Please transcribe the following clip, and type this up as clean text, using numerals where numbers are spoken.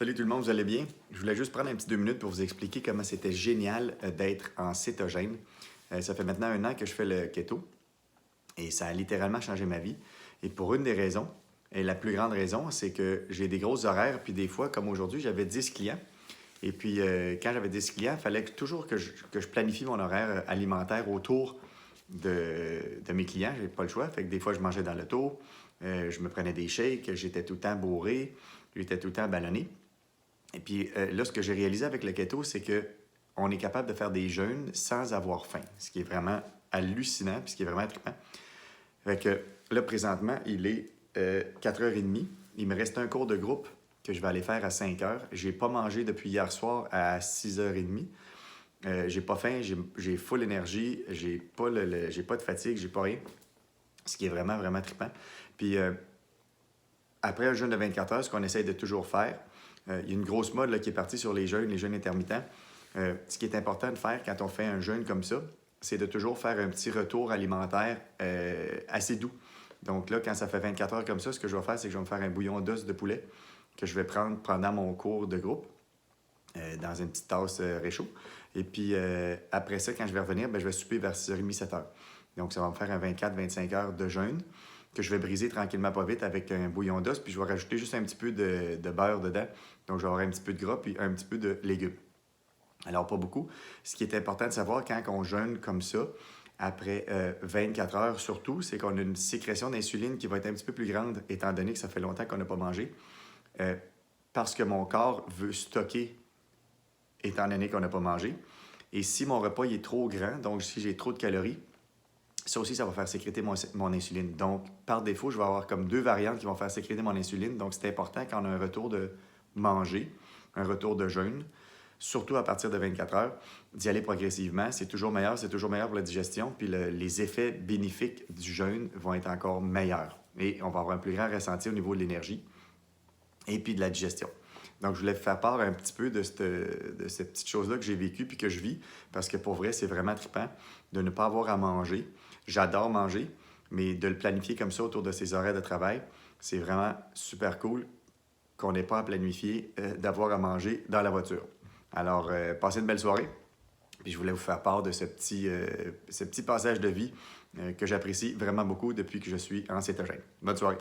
Salut tout le monde, vous allez bien? Je voulais juste prendre un petit 2 minutes pour vous expliquer comment c'était génial d'être en cétogène. Ça fait maintenant 1 an que je fais le keto et ça a littéralement changé ma vie. Et pour une des raisons, et la plus grande raison, c'est que j'ai des gros horaires, puis des fois, comme aujourd'hui, j'avais 10 clients. Et puis, quand j'avais 10 clients, il fallait toujours que je planifie mon horaire alimentaire autour de mes clients. Je n'avais pas le choix. Fait que des fois, je mangeais dans l'auto, je me prenais des shakes, j'étais tout le temps bourré, j'étais tout le temps ballonné. Et puis là, ce que j'ai réalisé avec le keto, c'est que on est capable de faire des jeûnes sans avoir faim, ce qui est vraiment hallucinant, puis ce qui est vraiment trippant. Fait que là, présentement, il est 4h30. Il me reste un cours de groupe que je vais aller faire à 5h. J'ai pas mangé depuis hier soir à 6h30. J'ai pas faim, j'ai full énergie, j'ai pas de fatigue, j'ai pas rien. Ce qui est vraiment, vraiment trippant. Puis après un jeûne de 24 heures, ce qu'on essaye de toujours faire, il y a une grosse mode là, qui est partie sur les jeûnes intermittents. Ce qui est important de faire quand on fait un jeûne comme ça, c'est de toujours faire un petit retour alimentaire assez doux. Donc là, quand ça fait 24 heures comme ça, ce que je vais faire, c'est que je vais me faire un bouillon d'os de poulet que je vais prendre pendant mon cours de groupe dans une petite tasse réchaud. Et puis après ça, quand je vais revenir, je vais souper vers 6h30, 7h. Donc ça va me faire un 24-25 heures de jeûne que je vais briser tranquillement pas vite avec un bouillon d'os, puis je vais rajouter juste un petit peu de beurre dedans. Donc je vais avoir un petit peu de gras puis un petit peu de légumes. Alors pas beaucoup. Ce qui est important de savoir quand on jeûne comme ça, après 24 heures surtout, c'est qu'on a une sécrétion d'insuline qui va être un petit peu plus grande, étant donné que ça fait longtemps qu'on n'a pas mangé, parce que mon corps veut stocker, étant donné qu'on n'a pas mangé. Et si mon repas il est trop grand, donc si j'ai trop de calories, ça aussi, ça va faire sécréter mon insuline. Donc, par défaut, je vais avoir comme 2 variantes qui vont faire sécréter mon insuline. Donc, c'est important quand on a un retour de manger, un retour de jeûne, surtout à partir de 24 heures, d'y aller progressivement. C'est toujours meilleur pour la digestion. Puis les effets bénéfiques du jeûne vont être encore meilleurs. Et on va avoir un plus grand ressenti au niveau de l'énergie et puis de la digestion. Donc, je voulais vous faire part un petit peu de cette petite chose-là que j'ai vécue puis que je vis, parce que pour vrai, c'est vraiment trippant de ne pas avoir à manger. J'adore manger, mais de le planifier comme ça autour de ses horaires de travail, c'est vraiment super cool qu'on n'ait pas à planifier d'avoir à manger dans la voiture. Alors, passez une belle soirée. Puis je voulais vous faire part de ce petit passage de vie que j'apprécie vraiment beaucoup depuis que je suis en cétogène. Bonne soirée.